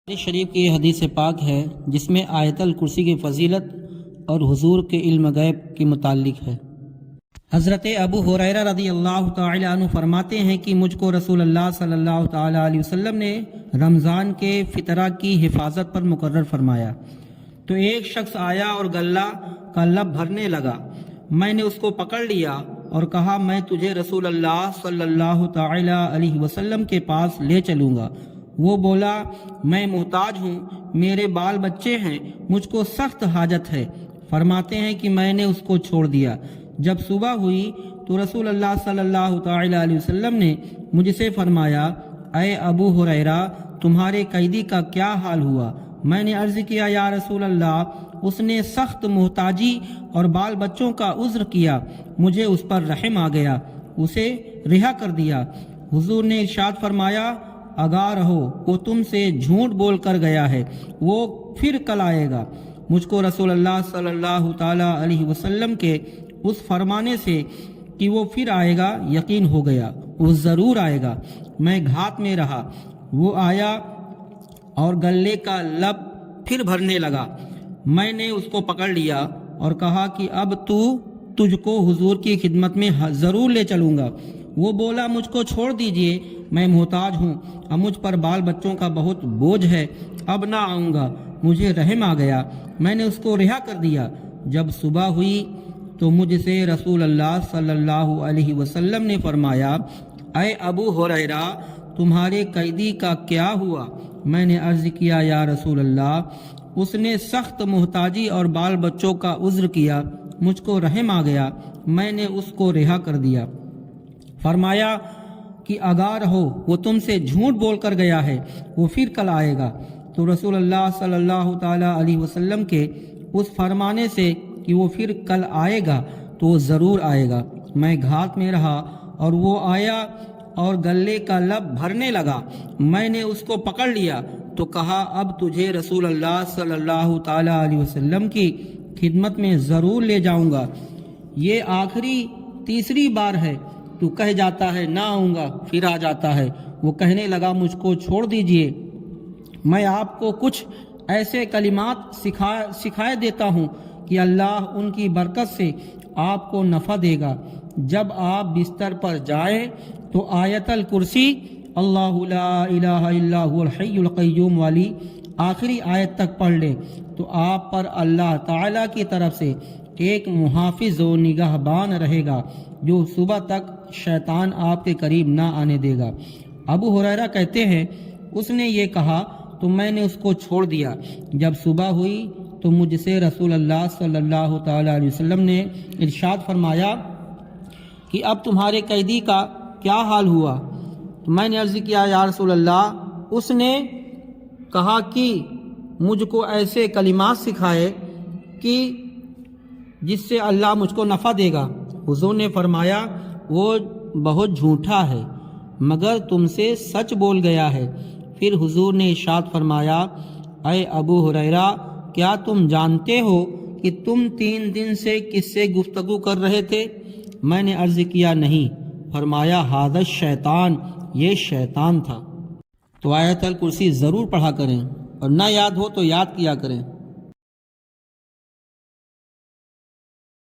بخاری شریف کی یہ حدیث پاک ہے جس میں آیت الکرسی کی فضیلت اور حضور کے علم غیب کے متعلق ہے۔ حضرت ابو ہریرہ رضی اللہ تعالی عنہ فرماتے ہیں کہ مجھ کو رسول اللہ صلی اللہ تعالی علیہ وسلم نے رمضان کے فطرہ کی حفاظت پر مقرر فرمایا تو ایک شخص آیا اور غلہ کا لب بھرنے لگا۔ میں نے اس کو پکڑ لیا اور کہا میں تجھے رسول اللہ صلی اللہ تعالی علیہ وسلم کے پاس لے چلوں گا۔ وہ بولا میں محتاج ہوں، میرے بال بچے ہیں، مجھ کو سخت حاجت ہے۔ فرماتے ہیں کہ میں نے اس کو چھوڑ دیا۔ جب صبح ہوئی تو رسول اللہ صلی اللہ تعالی علیہ وسلم نے مجھ سے فرمایا اے ابو ہریرہ تمہارے قیدی کا کیا حال ہوا؟ میں نے عرض کیا یا رسول اللہ اس نے سخت محتاجی اور بال بچوں کا عذر کیا، مجھے اس پر رحم آ گیا، اسے رہا کر دیا۔ حضور نے ارشاد فرمایا آگاہ رہو وہ تم سے جھوٹ بول کر گیا ہے، وہ پھر کل آئے گا۔ مجھ کو رسول اللہ صلی اللہ تعالی علیہ وسلم کے اس فرمانے سے کہ وہ پھر آئے گا یقین ہو گیا، وہ ضرور آئے گا۔ میں گھات میں رہا، وہ آیا اور گلے کا لب پھر بھرنے لگا۔ میں نے اس کو پکڑ لیا اور کہا کہ اب تجھ کو حضور کی خدمت میں ضرور لے چلوں گا۔ وہ بولا مجھ کو چھوڑ دیجئے، میں محتاج ہوں، اب مجھ پر بال بچوں کا بہت بوجھ ہے، اب نہ آؤں گا، مجھے رحم آ گیا۔ میں نے اس کو رہا کر دیا۔ جب صبح ہوئی تو مجھ سے رسول اللہ صلی اللہ علیہ وسلم نے فرمایا اے ابو ہریرہ تمہارے قیدی کا کیا ہوا؟ میں نے عرض کیا یا رسول اللہ اس نے سخت محتاجی اور بال بچوں کا عذر کیا، مجھ کو رحم آ گیا، میں نے اس کو رہا کر دیا۔ فرمایا کہ آگاہ رہو وہ تم سے جھوٹ بول کر گیا ہے، وہ پھر کل آئے گا۔ تو رسول اللہ صلی اللہ تعالی علیہ وسلم کے اس فرمانے سے کہ وہ پھر کل آئے گا تو وہ ضرور آئے گا، میں گھات میں رہا اور وہ آیا اور گلے کا لب بھرنے لگا۔ میں نے اس کو پکڑ لیا تو کہا اب تجھے رسول اللہ صلی اللہ تعالی علیہ وسلم کی خدمت میں ضرور لے جاؤں گا، یہ آخری تیسری بار ہے تو کہہ جاتا ہے نہ آؤں گا پھر آ جاتا ہے۔ وہ کہنے لگا مجھ کو چھوڑ دیجئے، میں آپ کو کچھ ایسے کلمات سکھائے دیتا ہوں کہ اللہ ان کی برکت سے آپ کو نفع دے گا۔ جب آپ بستر پر جائیں تو آیت الکرسی اللہ لا الہ الا هو الحی القیوم والی آخری آیت تک پڑھ لیں تو آپ پر اللہ تعالیٰ کی طرف سے ایک محافظ و نگہبان رہے گا جو صبح تک شیطان آپ کے قریب نہ آنے دے گا۔ ابو ہریرہ کہتے ہیں اس نے یہ کہا تو میں نے اس کو چھوڑ دیا۔ جب صبح ہوئی تو مجھ سے رسول اللہ صلی اللہ تعالی علیہ وسلم نے ارشاد فرمایا کہ اب تمہارے قیدی کا کیا حال ہوا؟ تو میں نے عرض کیا یا رسول اللہ اس نے کہا کہ مجھ کو ایسے کلمات سکھائے کہ جس سے اللہ مجھ کو نفع دے گا۔ حضور نے فرمایا وہ بہت جھوٹا ہے مگر تم سے سچ بول گیا ہے۔ پھر حضور نے ارشاد فرمایا اے ابو ہریرہ کیا تم جانتے ہو کہ تم 3 دن سے کس سے گفتگو کر رہے تھے؟ میں نے عرض کیا نہیں۔ فرمایا ھذا الشیطان، یہ شیطان تھا۔ تو آیت الکرسی ضرور پڑھا کریں اور نہ یاد ہو تو یاد کیا کریں۔